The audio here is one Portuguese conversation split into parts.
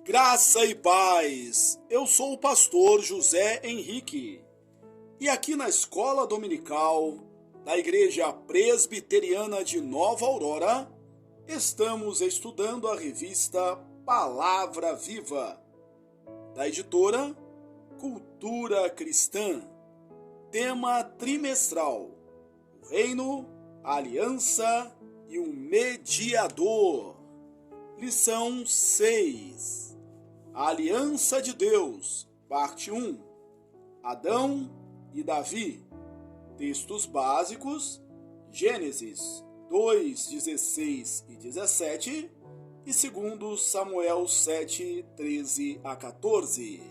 Graça e paz. Eu sou o pastor José Henrique e aqui na Escola Dominical da Igreja Presbiteriana de Nova Aurora estamos estudando a revista Palavra Viva, da editora Cultura Cristã. Tema trimestral: o Reino, a Aliança e o Mediador. Lição 6. A Aliança de Deus, parte 1. Adão e Davi. Textos básicos: Gênesis 2, 16 e 17 e 2 Samuel 7, 13 a 14.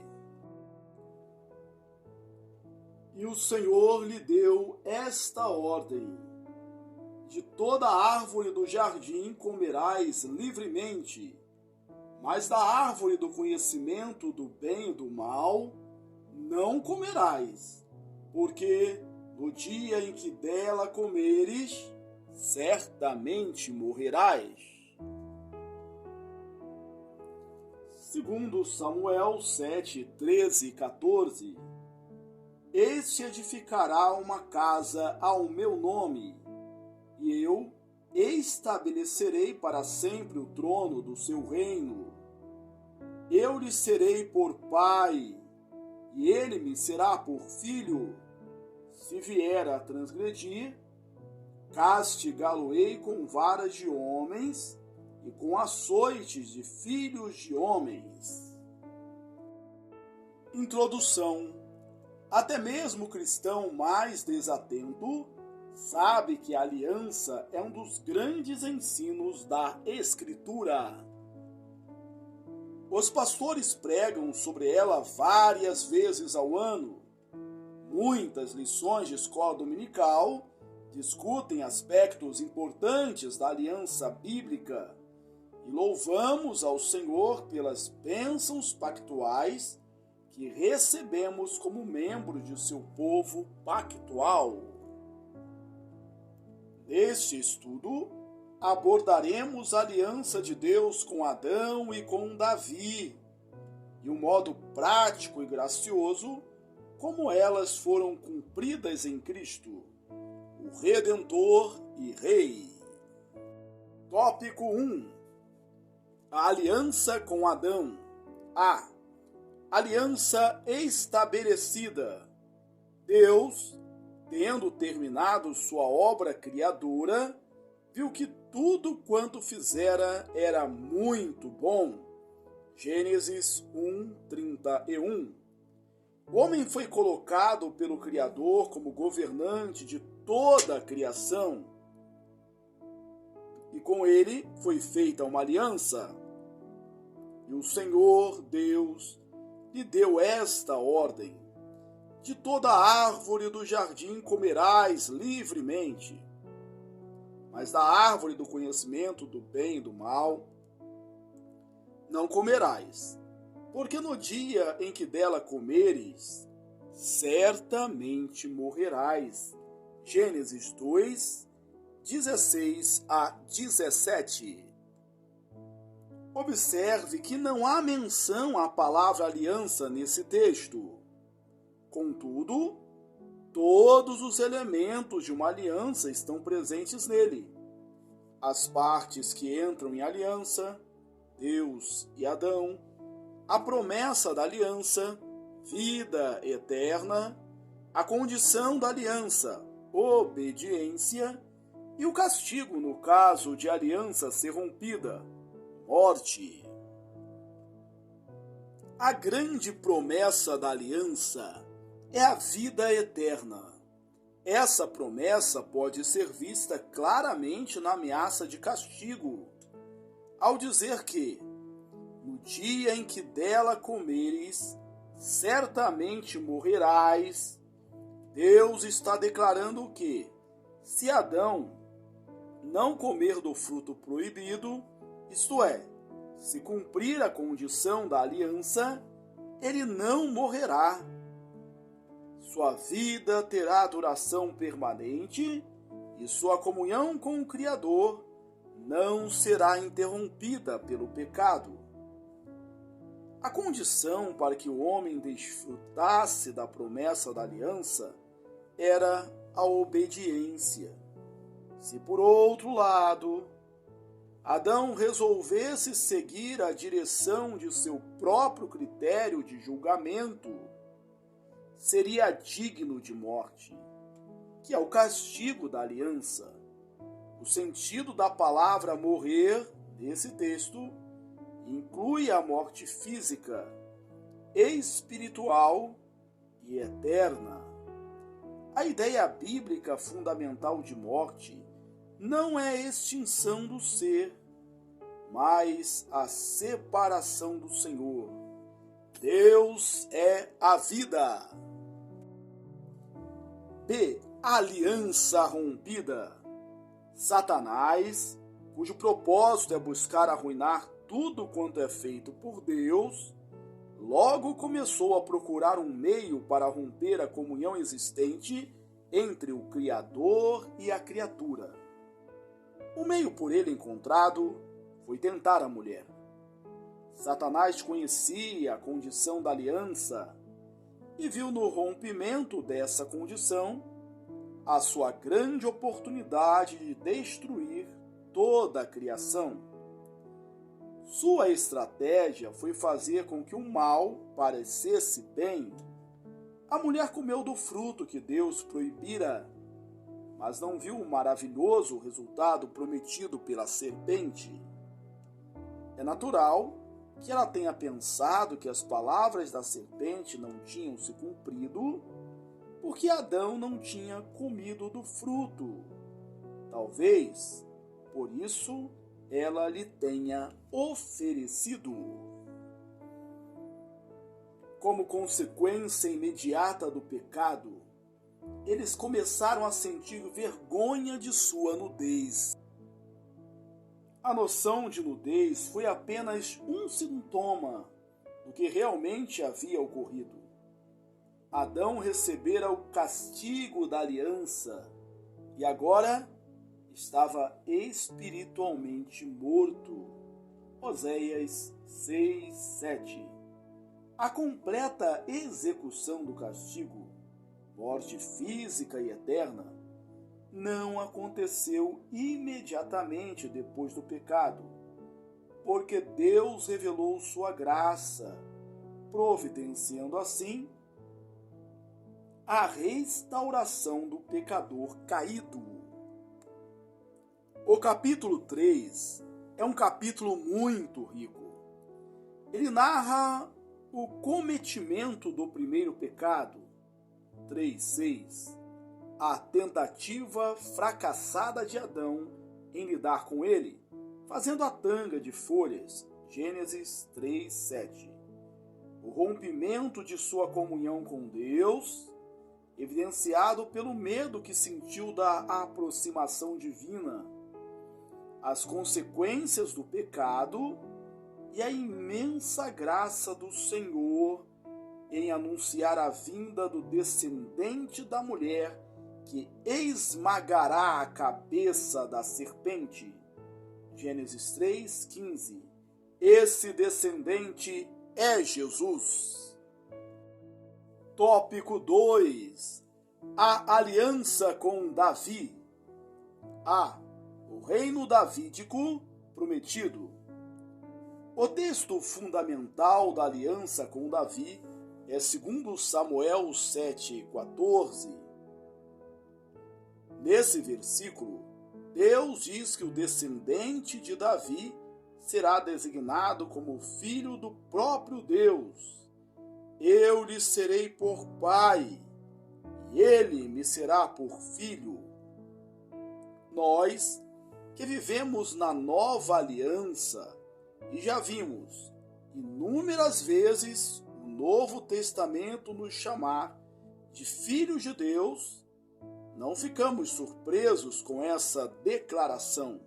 E o Senhor lhe deu esta ordem: de toda árvore do jardim comerás livremente, mas da árvore do conhecimento do bem e do mal não comerás, porque no dia em que dela comeres, certamente morrerás. 2 Samuel 7, 13 e 14. Este edificará uma casa ao meu nome, e eu estabelecerei para sempre o trono do seu reino. Eu lhe serei por pai, e ele me será por filho. Se vier a transgredir, castigá-lo-ei com varas de homens e com açoites de filhos de homens. Introdução. Até mesmo o cristão mais desatento sabe que a aliança é um dos grandes ensinos da Escritura. Os pastores pregam sobre ela várias vezes ao ano. Muitas lições de escola dominical discutem aspectos importantes da aliança bíblica e louvamos ao Senhor pelas bênçãos pactuais que recebemos como membros de seu povo pactual. Neste estudo, abordaremos a aliança de Deus com Adão e com Davi, e o modo prático e gracioso como elas foram cumpridas em Cristo, o Redentor e Rei. Tópico 1. A aliança com Adão. A. Aliança estabelecida. Deus, tendo terminado sua obra criadora, viu que tudo quanto fizera era muito bom. Gênesis 1, 31. O homem foi colocado pelo Criador como governante de toda a criação, e com ele foi feita uma aliança. E o Senhor Deus lhe deu esta ordem: de toda árvore do jardim comerás livremente, mas da árvore do conhecimento do bem e do mal não comerás, porque no dia em que dela comeres, certamente morrerás. Gênesis 2, 16 a 17. Observe que não há menção à palavra aliança nesse texto. Contudo, todos os elementos de uma aliança estão presentes nele. As partes que entram em aliança, Deus e Adão, a promessa da aliança, vida eterna, a condição da aliança, obediência, e o castigo no caso de aliança ser rompida, morte. A grande promessa da aliança é a vida eterna. Essa promessa pode ser vista claramente na ameaça de castigo, ao dizer que, no dia em que dela comeres, certamente morrerás. Deus está declarando que, se Adão não comer do fruto proibido, isto é, se cumprir a condição da aliança, ele não morrerá. Sua vida terá duração permanente e sua comunhão com o Criador não será interrompida pelo pecado. A condição para que o homem desfrutasse da promessa da aliança era a obediência. Se, por outro lado, Adão resolvesse seguir a direção de seu próprio critério de julgamento, seria digno de morte, que é o castigo da aliança. O sentido da palavra morrer, nesse texto, inclui a morte física, espiritual e eterna. A ideia bíblica fundamental de morte não é a extinção do ser, mas a separação do Senhor. Deus é a vida. B. Aliança rompida. Satanás, cujo propósito é buscar arruinar tudo quanto é feito por Deus, logo começou a procurar um meio para romper a comunhão existente entre o Criador e a criatura. O meio por ele encontrado foi tentar a mulher. Satanás conhecia a condição da aliança e viu no rompimento dessa condição a sua grande oportunidade de destruir toda a criação. Sua estratégia foi fazer com que o mal parecesse bem. A mulher comeu do fruto que Deus proibira, mas não viu o maravilhoso resultado prometido pela serpente. É natural que ela tenha pensado que as palavras da serpente não tinham se cumprido, porque Adão não tinha comido do fruto. Talvez, por isso, ela lhe tenha oferecido. Como consequência imediata do pecado, eles começaram a sentir vergonha de sua nudez. A noção de nudez foi apenas um sintoma do que realmente havia ocorrido. Adão recebera o castigo da aliança e agora estava espiritualmente morto. Oséias 6:7. A completa execução do castigo, morte física e eterna, não aconteceu imediatamente depois do pecado, porque Deus revelou sua graça, providenciando assim a restauração do pecador caído. O capítulo 3 é um capítulo muito rico. Ele narra o cometimento do primeiro pecado, 3:6, a tentativa fracassada de Adão em lidar com ele, fazendo a tanga de folhas, Gênesis 3:7, o rompimento de sua comunhão com Deus, evidenciado pelo medo que sentiu da aproximação divina, as consequências do pecado e a imensa graça do Senhor em anunciar a vinda do descendente da mulher que esmagará a cabeça da serpente. Gênesis 3:15. Esse descendente é Jesus. Tópico 2. A aliança com Davi. A. O reino davídico prometido. O texto fundamental da aliança com Davi é 2 Samuel 7:14. Nesse versículo, Deus diz que o descendente de Davi será designado como filho do próprio Deus. Eu lhe serei por pai, e ele me será por filho. Nós, que vivemos na nova aliança, e já vimos inúmeras vezes o Novo Testamento nos chamar de filhos de Deus, não ficamos surpresos com essa declaração.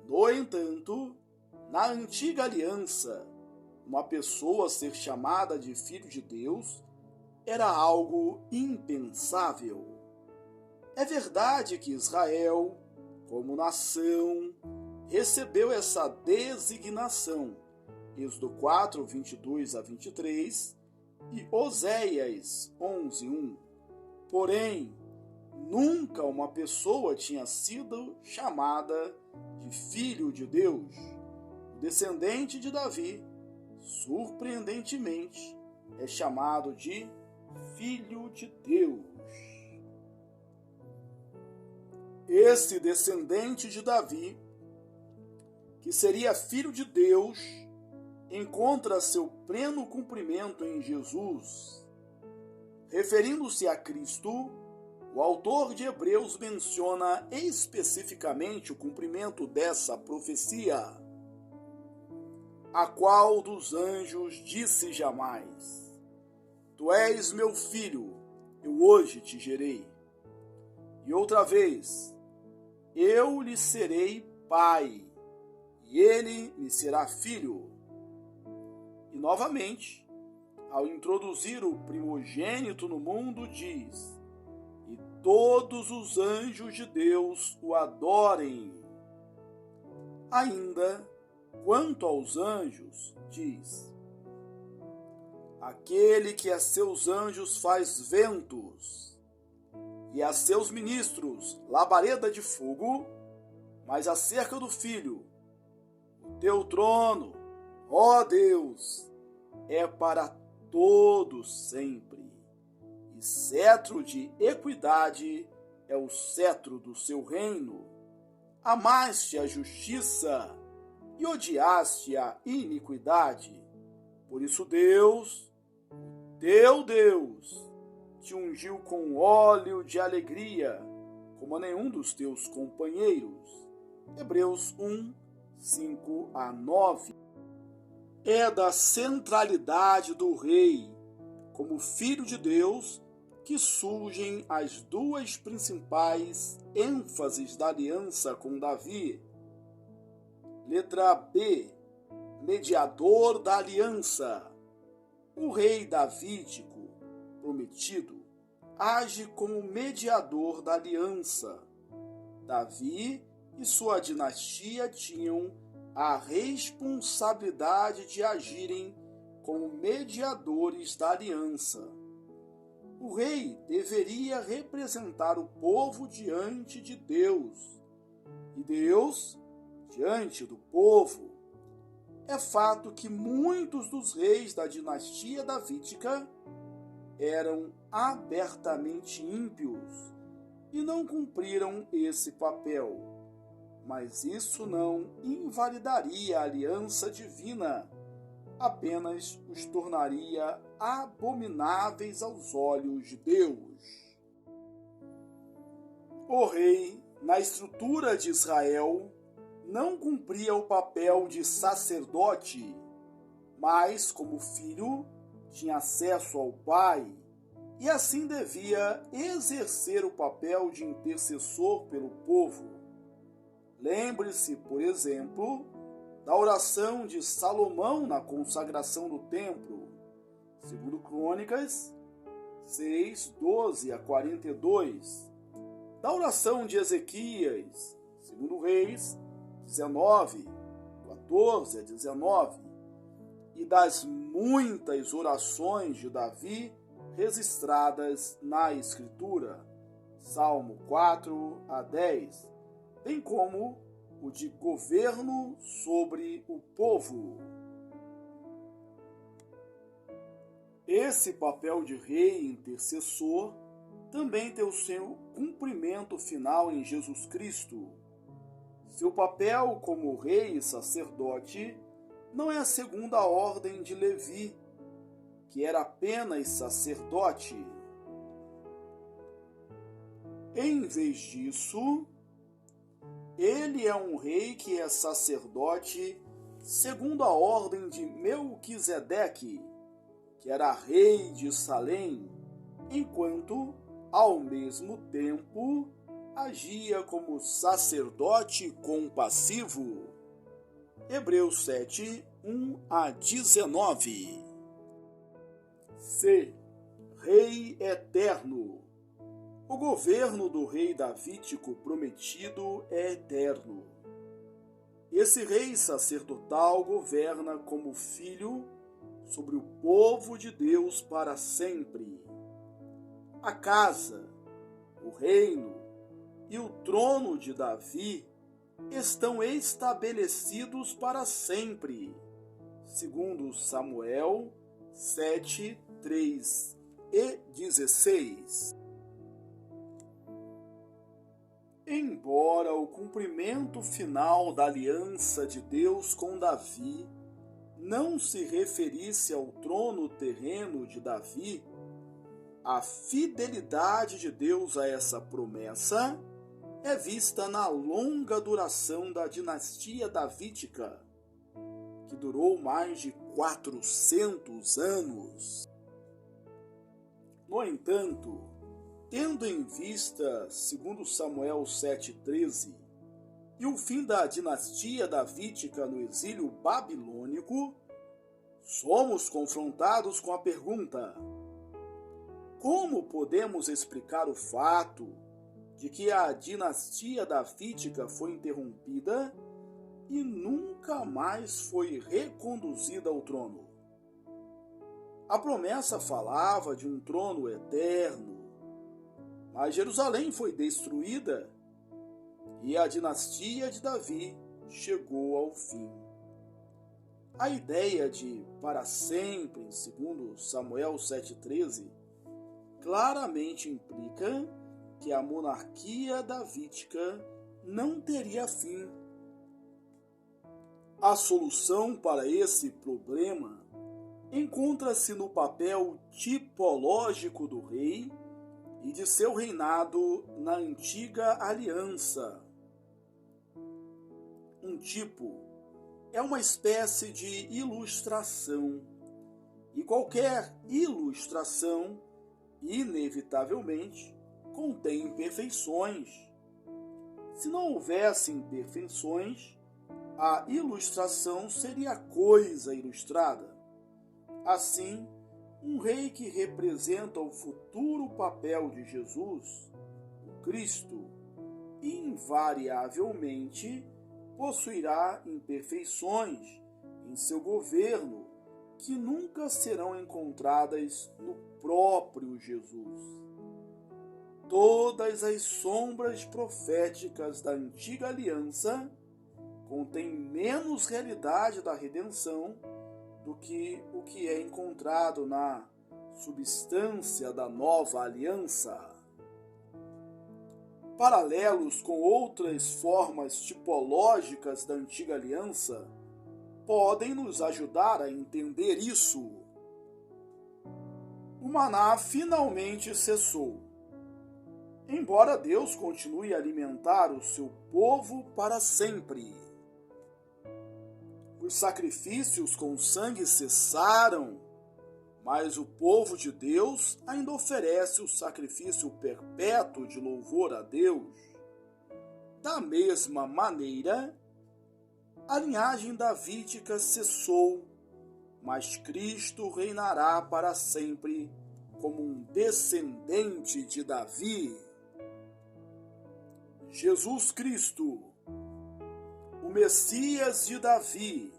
No entanto, na antiga aliança, uma pessoa ser chamada de filho de Deus era algo impensável. É verdade que Israel, como nação, recebeu essa designação, Êxodo 4, 22 a 23, e Oséias 11, 1. Porém, nunca uma pessoa tinha sido chamada de filho de Deus. O descendente de Davi, surpreendentemente, é chamado de filho de Deus. Esse descendente de Davi, que seria filho de Deus, encontra seu pleno cumprimento em Jesus. Referindo-se a Cristo, o autor de Hebreus menciona especificamente o cumprimento dessa profecia. A qual dos anjos disse jamais: Tu és meu filho, eu hoje te gerei. E outra vez: Eu lhe serei pai, e ele me será filho. E novamente, ao introduzir o primogênito no mundo, diz: E todos os anjos de Deus o adorem. Ainda, quanto aos anjos, diz: Aquele que a seus anjos faz ventos, e a seus ministros labareda de fogo, mas acerca do Filho, o teu trono, ó Deus, é para todos sempre, e cetro de equidade é o cetro do seu reino. Amaste a justiça e odiaste a iniquidade. Por isso Deus, teu Deus, te ungiu com óleo de alegria, como a nenhum dos teus companheiros. Hebreus 1, 5 a 9. É da centralidade do rei, como filho de Deus, que surgem as duas principais ênfases da aliança com Davi. Letra B. Mediador da aliança. O rei davídico, prometido, age como mediador da aliança. Davi e sua dinastia tinham a responsabilidade de agirem como mediadores da aliança. O rei deveria representar o povo diante de Deus, e Deus diante do povo. É fato que muitos dos reis da dinastia davídica eram abertamente ímpios e não cumpriram esse papel, mas isso não invalidaria a aliança divina, apenas os tornaria abomináveis aos olhos de Deus. O rei, na estrutura de Israel, não cumpria o papel de sacerdote, mas, como filho, tinha acesso ao Pai e assim devia exercer o papel de intercessor pelo povo. Lembre-se, por exemplo, da oração de Salomão na consagração do templo, segundo Crônicas 6, 12 a 42, da oração de Ezequias, segundo Reis 19, 14 a 19, e das muitas orações de Davi registradas na Escritura, Salmo 4 a 10, bem como o de governo sobre o povo. Esse papel de rei intercessor também tem o seu cumprimento final em Jesus Cristo. Seu papel como rei e sacerdote não é a segunda ordem de Levi, que era apenas sacerdote. Em vez disso, ele é um rei que é sacerdote segundo a ordem de Melquisedeque, que era rei de Salém, enquanto, ao mesmo tempo, agia como sacerdote compassivo. Hebreus 7, 1 a 19. C. Rei eterno. O governo do rei davídico prometido é eterno. Esse rei sacerdotal governa como filho sobre o povo de Deus para sempre. A casa, o reino e o trono de Davi estão estabelecidos para sempre, segundo Samuel 7, 3 e 16. Embora o cumprimento final da aliança de Deus com Davi não se referisse ao trono terreno de Davi, a fidelidade de Deus a essa promessa é vista na longa duração da dinastia davídica, que durou mais de 400 anos. No entanto, tendo em vista, segundo Samuel 7,13, e o fim da dinastia davídica no exílio babilônico, somos confrontados com a pergunta: como podemos explicar o fato de que a dinastia davídica foi interrompida e nunca mais foi reconduzida ao trono? A promessa falava de um trono eterno, mas Jerusalém foi destruída e a dinastia de Davi chegou ao fim. A ideia de para sempre, segundo Samuel 7,13, claramente implica que a monarquia davídica não teria fim. A solução para esse problema encontra-se no papel tipológico do rei e de seu reinado na antiga aliança. Um tipo é uma espécie de ilustração, e qualquer ilustração, inevitavelmente, contém imperfeições. Se não houvesse imperfeições, a ilustração seria coisa ilustrada. Assim, um rei que representa o futuro papel de Jesus, o Cristo, invariavelmente possuirá imperfeições em seu governo que nunca serão encontradas no próprio Jesus. Todas as sombras proféticas da antiga aliança contêm menos realidade da redenção do que o que é encontrado na substância da nova aliança. Paralelos com outras formas tipológicas da antiga aliança podem nos ajudar a entender isso. O maná finalmente cessou. Embora Deus continue a alimentar o seu povo para sempre. Os sacrifícios com sangue cessaram, mas o povo de Deus ainda oferece o sacrifício perpétuo de louvor a Deus. Da mesma maneira, a linhagem davídica cessou, mas Cristo reinará para sempre como um descendente de Davi. Jesus Cristo, o Messias de Davi,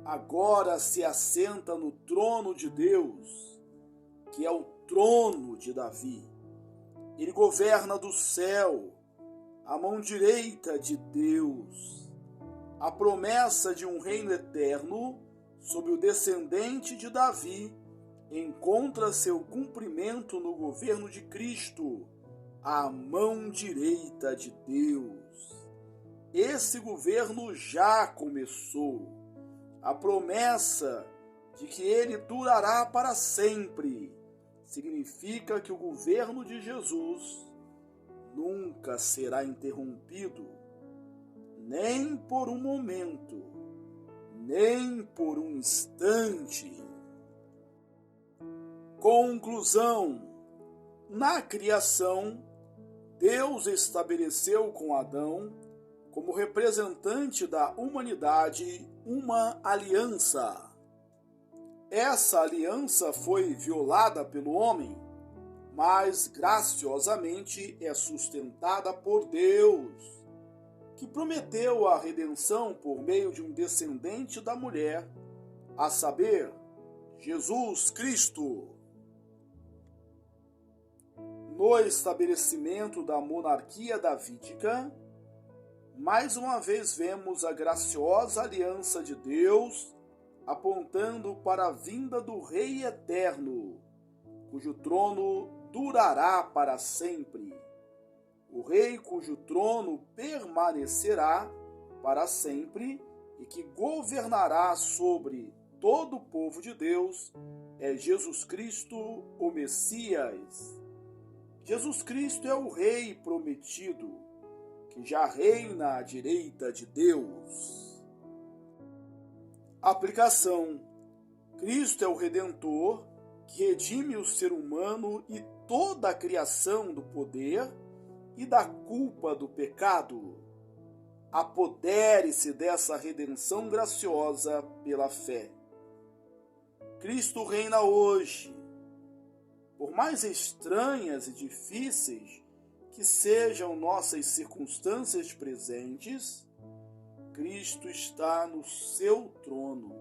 agora se assenta no trono de Deus, que é o trono de Davi. Ele governa do céu, a mão direita de Deus. A promessa de um reino eterno sobre o descendente de Davi encontra seu cumprimento no governo de Cristo, a mão direita de Deus. Esse governo já começou. A promessa de que ele durará para sempre significa que o governo de Jesus nunca será interrompido, nem por um momento, nem por um instante. Conclusão: na criação, Deus estabeleceu com Adão, como representante da humanidade, uma aliança. Essa aliança foi violada pelo homem, mas graciosamente é sustentada por Deus. que prometeu a redenção por meio de um descendente da mulher, a saber, Jesus Cristo. No estabelecimento da monarquia davídica, mais uma vez vemos a graciosa aliança de Deus apontando para a vinda do Rei Eterno, cujo trono durará para sempre. O Rei cujo trono permanecerá para sempre e que governará sobre todo o povo de Deus é Jesus Cristo, o Messias. Jesus Cristo é o Rei prometido, que já reina à direita de Deus. Aplicação: Cristo é o Redentor que redime o ser humano e toda a criação do poder e da culpa do pecado. Apodere-se dessa redenção graciosa pela fé. Cristo reina hoje. Por mais estranhas e difíceis que sejam nossas circunstâncias presentes, Cristo está no seu trono.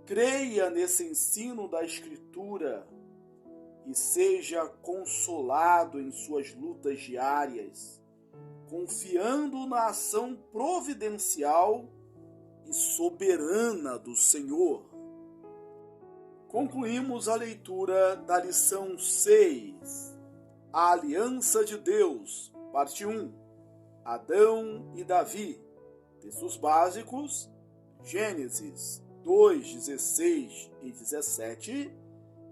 Creia nesse ensino da Escritura e seja consolado em suas lutas diárias, confiando na ação providencial e soberana do Senhor. Concluímos a leitura da lição 6, a Aliança de Deus, parte 1, Adão e Davi. Textos básicos, Gênesis 2, 16 e 17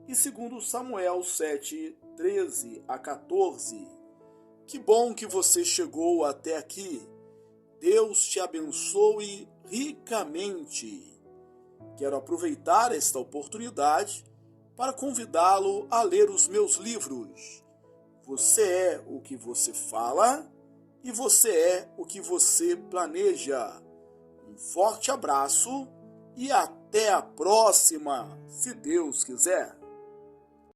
e 2 Samuel 7, 13 a 14. Que bom que você chegou até aqui. Deus te abençoe ricamente. Quero aproveitar esta oportunidade para convidá-lo a ler os meus livros. Você é o que você fala e você é o que você planeja. Um forte abraço e até a próxima, se Deus quiser.